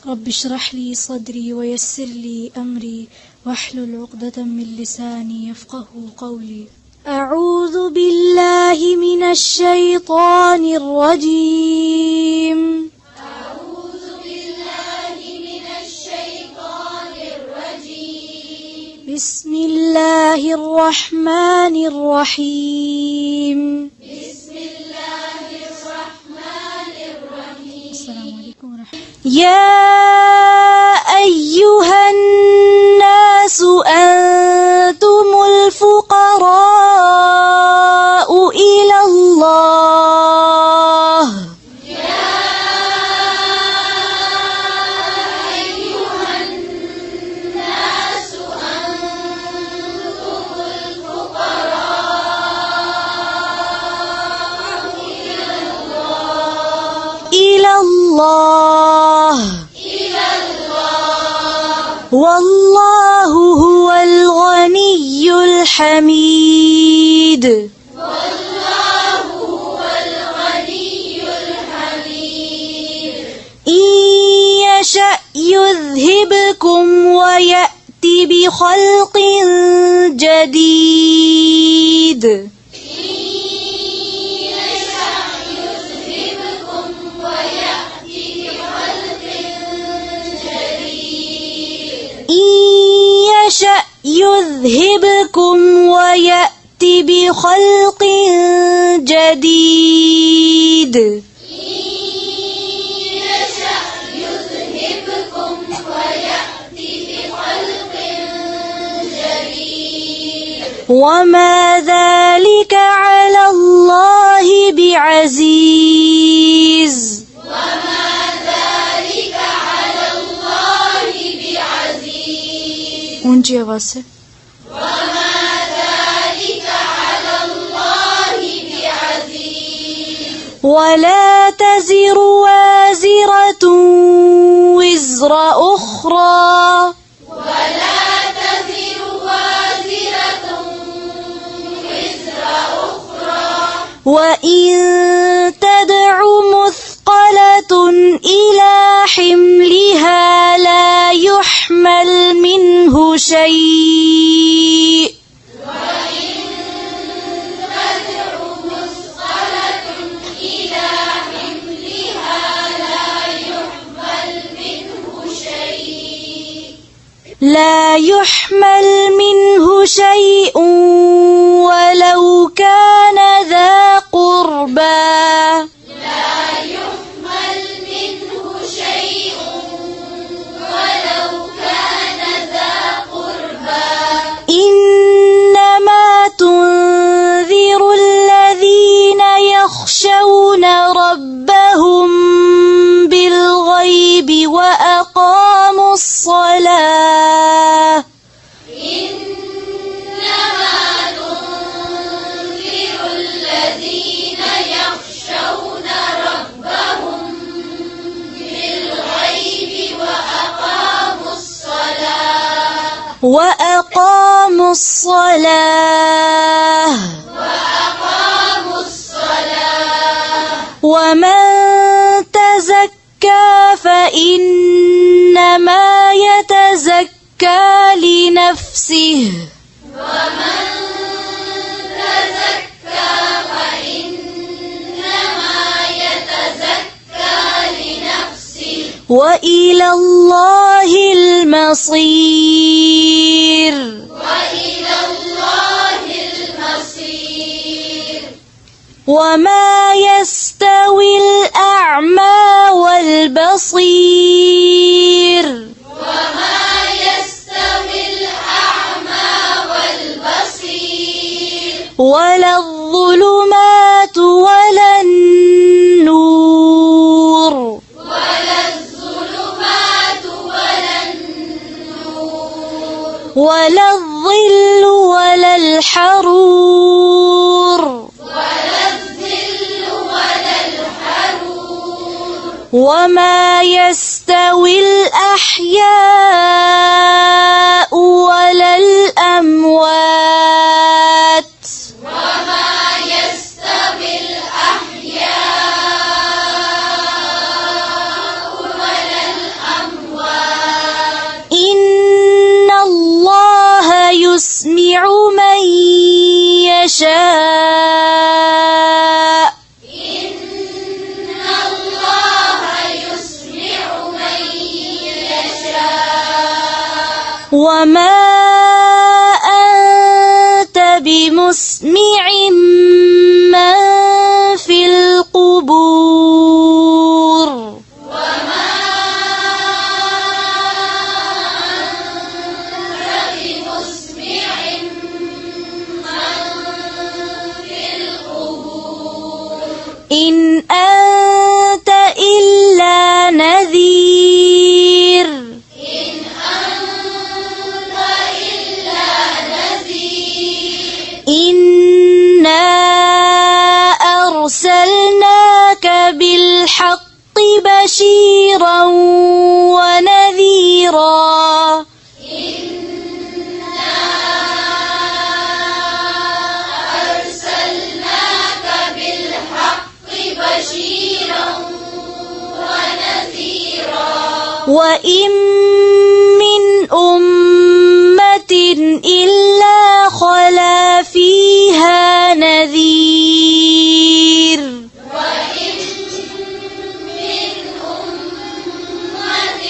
رب اشرح لي صدري ويسر لي أمري واحلل عقدة من لساني يفقه قولي. أعوذ بالله من الشيطان الرجيم. أعوذ بالله من الشيطان الرجيم. بسم الله الرحمن الرحيم. بسم الله الرحمن الرحيم. السلام عليكم ورحمة الله. يا أيها الناس أنتم الفقراء إلى الله. يا أيها الناس أنتم الفقراء إلى الله والله هو الغني الحميد. والله هو الغني الحميد. إن يشأ يذهبكم ويأتي بخلق جديد. إن يشأ يذهبكم ويأتي بخلق جديد. وما ذلك على الله بعزيز. ऊंची आवाज से. ولا تزر وازرة وزر أخرى. وإن تدع مثقلة إلى حملها لا يحمل منه شيء. لا يحمل منه شيء ولو كان ذا قربى. إنما تنذر الذين يخشون ربهم بالغيب وأقاموا الصلاة. وأقاموا الصلاة. ومن تزكى فإنما يتزكى لنفسه. وإلى الله المصير. وما يستوي الأعمى والبصير. ولا الظلمات ولا النور. ولا الظل ولا الحرور. وما يستوي الأحياء ولا الأموات. ولا الأموات. وما أنت بمسمع من في القبور وما أنت بمسمع من في القبور إن أنت إلا نذير إن أنت إلا نذير إنا أرسلناك بالحق بشيرا ونذيرا إنا أرسلناك بالحق بشيرا ونذيرا وإن من أمة إلا خلا فيها نذير وإن من أمة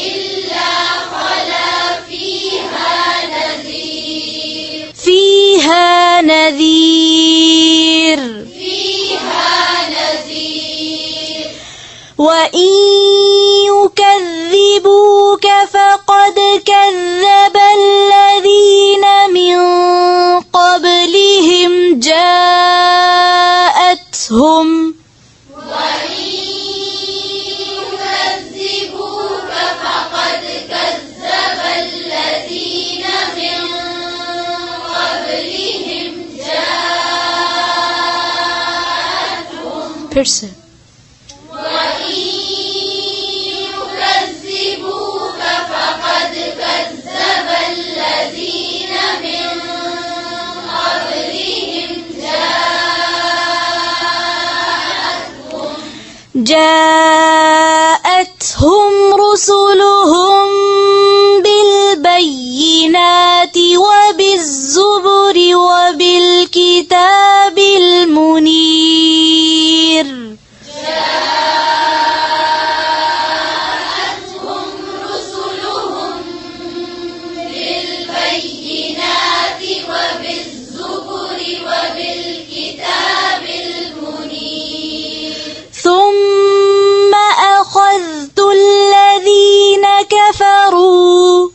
إلا خلا فيها نذير فيها نذير فيها نذير وإن يكذبوك فقد كذب الذين من قبلهم جاءتهم وإن يكذبوك فقد كذب الذين من قبلهم person وإن يكذبوك فقد كذب الذين من قبلهم جاءتهم رسلهم بالبينات وبالزبر وبالكتاب المنير جاءتهم رسلهم بالبينات وبالزبر وبالكتاب المنير ثم أخذت الذين كفروا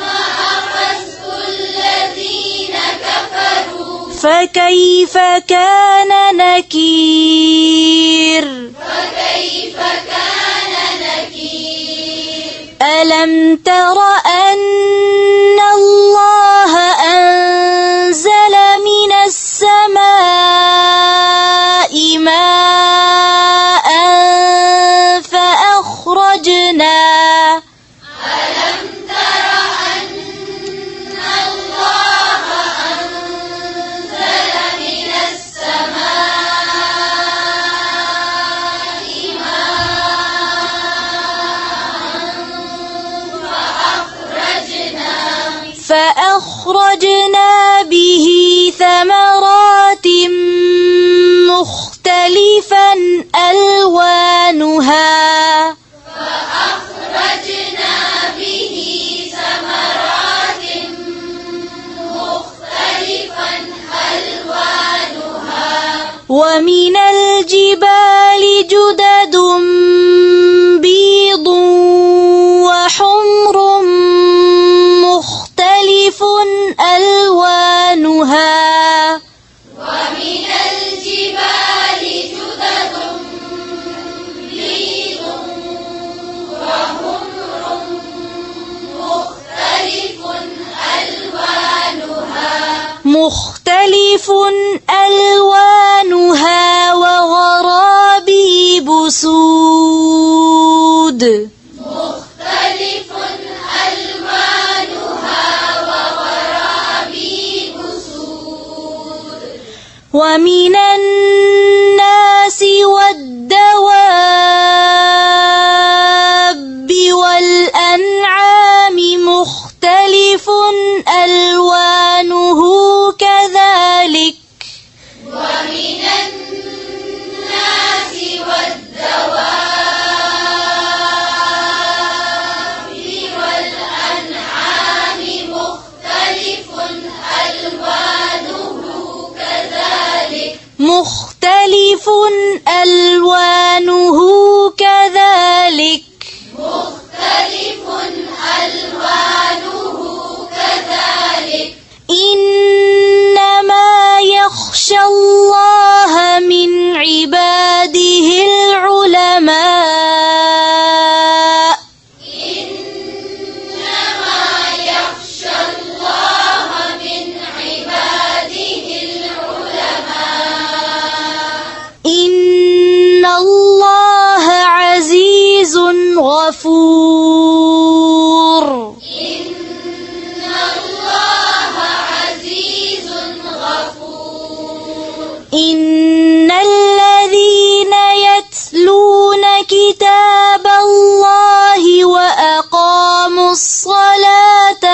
أخذت الذين كفروا فكيف كان نكير فكيف كان نكير ألم تر أن الله أنزل من السماء ماء فأخرجنا ألم تر أن الله أنزل من السماء ماء فأخرجنا به ثمرات مختلفا ألوانها فأخرجنا به ثمرات مختلفا ألوانها ومن الجبال جدد بيض وحمر مختلف ألوانها ومن الجبال جدد بيض وحمر مختلف ألوانها وغرابيب سود مختلف ألوانها وغرابيب سود ومن الناس والدواب والأنعام مختلف ألوانه كذلك ومن الناس والدواب والأنعام مختلف ألوانه كذلك مختلف ألوانه كذلك إنما يخشى الله من عباده العلماء إنما يخشى الله من عباده العلماء إن الله عزيز غفور إن الله عزيز غفور إن الذين يتلون كتاب الله وأقاموا الصلاة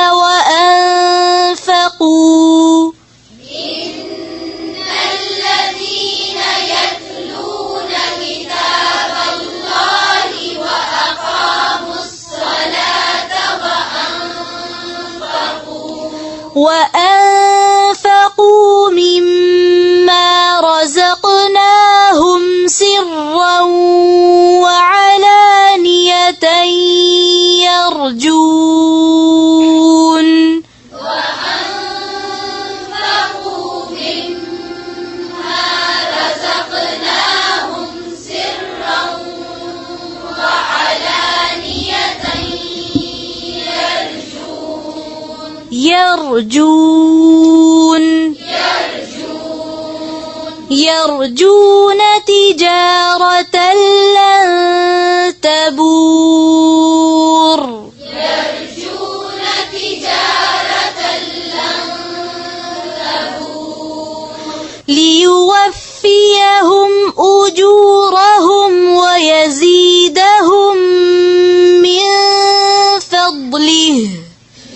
وأنفقوا إن الذين يتلون كتاب الله وأقاموا الصلاة وأنفقوا مما رزقناهم سرا وعلانية وأنفقوا مما رزقناهم سرا وعلانية يرجون تجارة لن تبور يرجون تجارة لن تبور ليوفيهم أجورهم ويزيدهم من فضله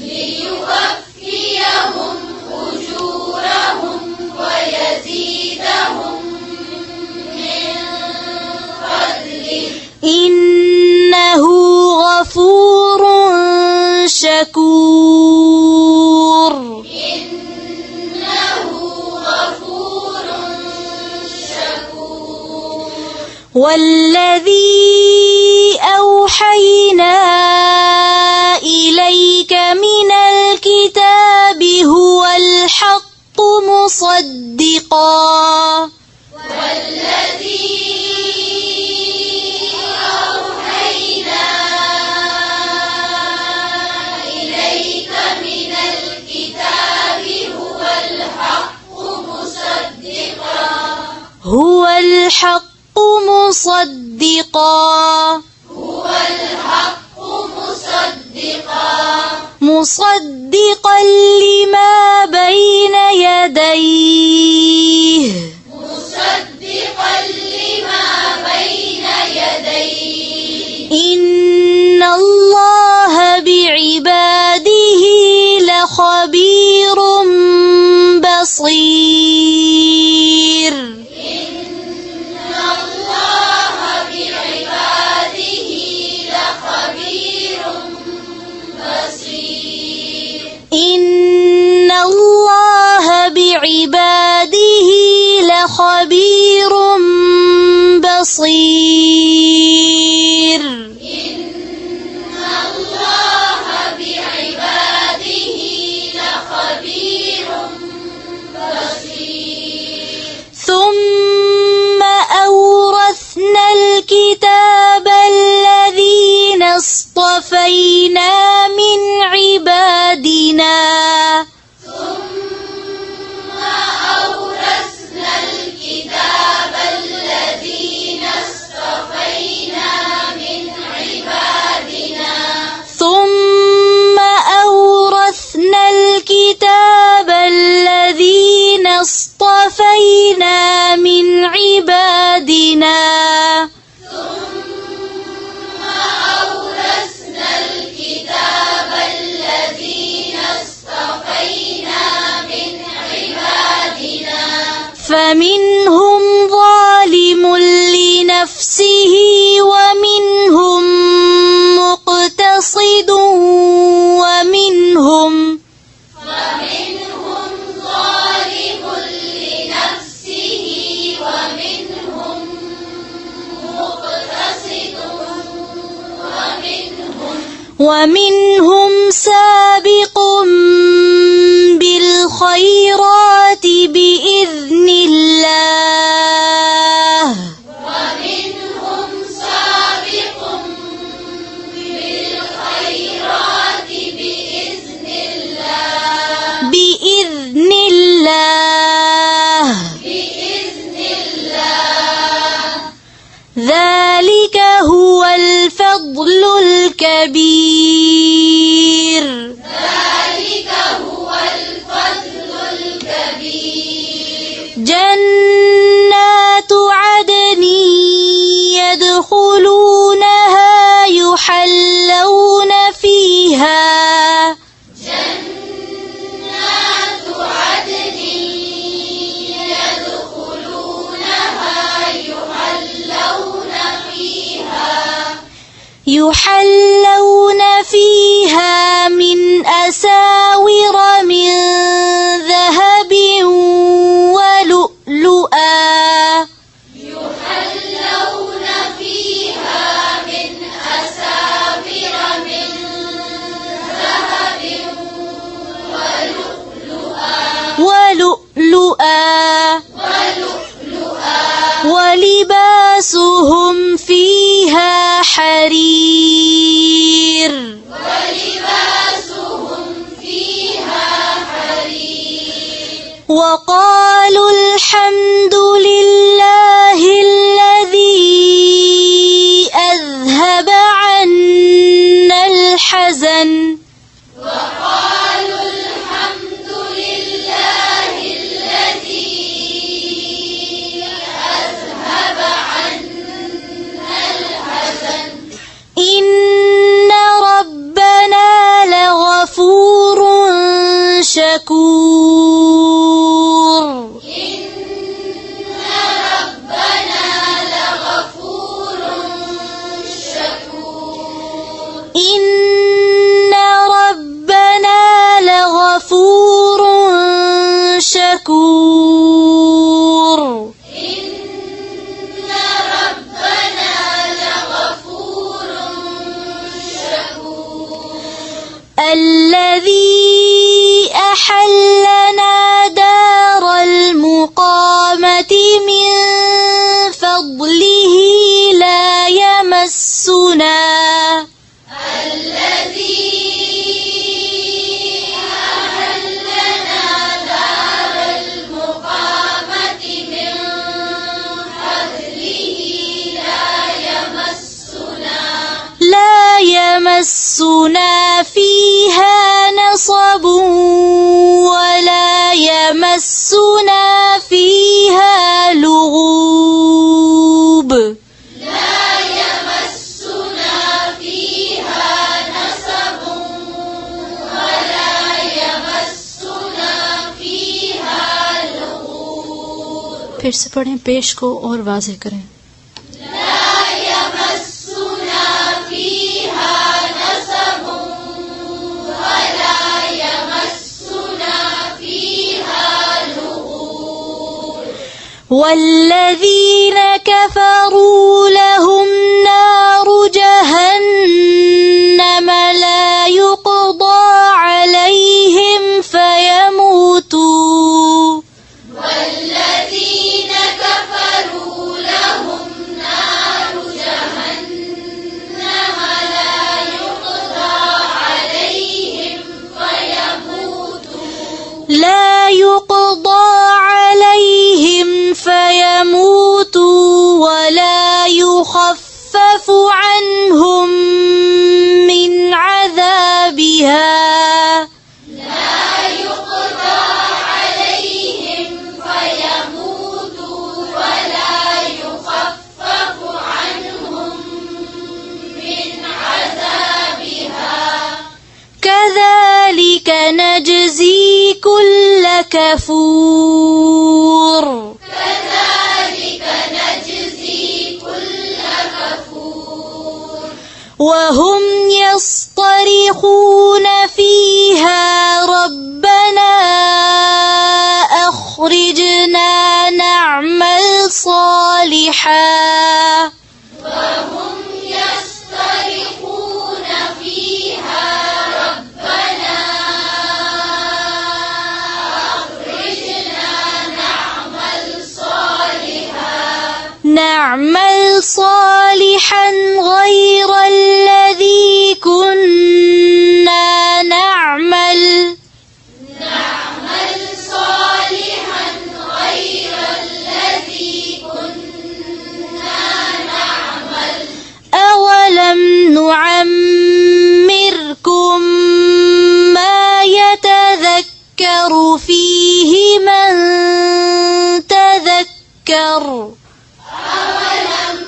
ليوفيهم أجورهم ويزيدهم من فضله إنه غفور شكور إنه غفور شكور والذي أوحينا إليك من الكتاب هو الحق مصدقا والذي أوحينا إليك من الكتاب هو الحق مصدقا هو الحق مصدقا هو الحق مصدقا لما بين يديه مصدقا لما بين يديه إن الله بعباده لخبير بصير إن الله بعباده لخبير بصير إن الله بعباده لخبير بصير إن الله بعباده لخبير بصير ثم أورثنا الكتاب الذين اصطفينا من عبادنا ثم أورثنا الكتاب الذين اصطفينا من عبادنا ثم أورثنا الكتاب الذين اصطفينا من عبادنا ثم أورثنا الكتاب الذين اصطفينا من عبادنا فمنهم ظالم لنفسه ومنهم مقتصد ومنهم فمنهم ظالم لنفسه ومنهم سابق بالخيرات بإذن الله ومنهم سابق بالخيرات بإذن الله بإذن الله بإذن الله ذلك هو الفضل الكبير ذلك هو الفضل الكبير جنات عدن يدخلونها يحلون فيها جنات عدن يدخلونها يحلون فيها من أساور من ذهب ولؤلؤا يحلون فيها من أساور من ذهب ولؤلؤا ولباسهم فيها حرير وقالوا الحمد لله الذي أذهب عنا الحزن وقالوا الحمد لله الذي أذهب عنا الحزن إن ربنا لغفور شكور إن ربنا لغفور شكور إن ربنا لغفور شكور إن ربنا لغفور شكور الذي أحلنا دار المقامة من فضله لا يمسنا الذي أحلنا دار المقامة من فضله لا يمسنا فيها نصب ولا يمسنا فيها لغوب لا يمسنا فيها نصب ولا يمسنا فيها لغوب फिर से पढ़ें पेश को और वाज़ेह करें لا يمسنا فيها نصب ولا يمسنا فيها لغوب والذين كفروا لهم نار جهنم لا يقضى عليهم فيموتوا والذين كفروا لهم نار جهنم لا يقضى عليهم فيموتوا لا يقضى عليهم فيموتوا ولا يخفف عنهم من عذابها لا يقضى عليهم فيموتوا ولا يخفف عنهم من عذابها كذلك نجزي كل كفور كذلك نجزي كل كفور وهم يصطرخون فيها ربنا أخرجنا نعمل صالحا وهم يصطرخون فيها نعمل صالحا غير الذي كنا نعمل صالحا غير الذي كنا نعمل أولم نعمركم ما يتذكر فيه من تذكر أولم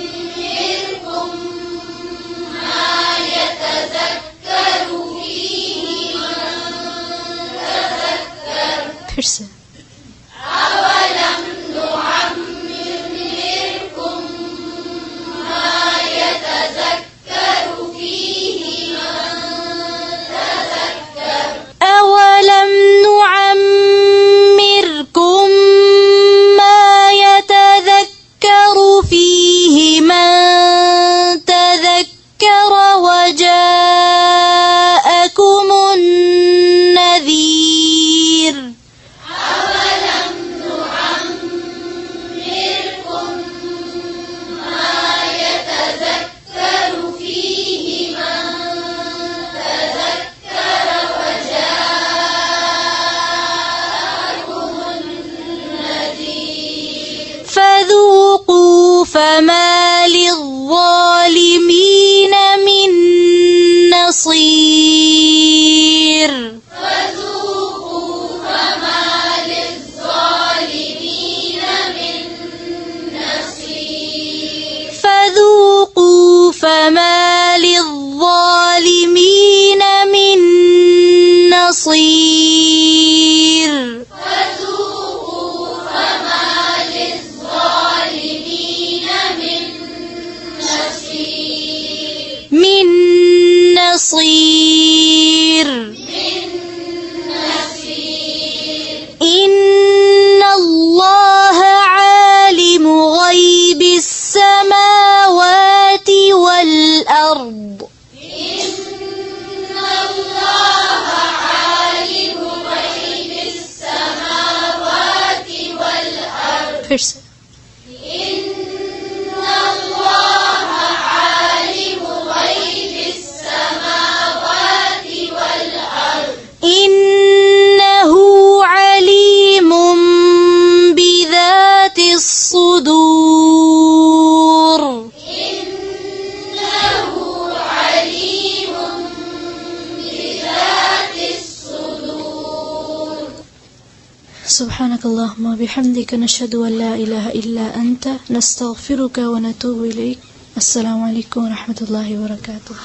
نعمركم ما يتذكر فيه من تذكر أولم نعمركم ما يتذكر فيه من تذكر أولم نعمركم ما يتذكر فيه من تذكر وجاءكم النذير أولم نعمركم ما يتذكر فيه من تذكر وجاءكم النذير فذوقوا فما للظالمين من نصير فذوقوا فما للظالمين من نصير فذوقوا فما للظالمين من نصير فذوقوا فما للظالمين من نصير من نصير إن الله عالم غيب السماوات والأرض إن الله عالم غيب السماوات والأرض إن الله عالم غيب السماوات والأرض إنه عليم بذات الصدور إنه عليم بذات الصدور سبحانك اللهم وبحمدك نشهد أن لا إله إلا أنت نستغفرك ونتوب إليك. السلام عليكم ورحمة الله وبركاته.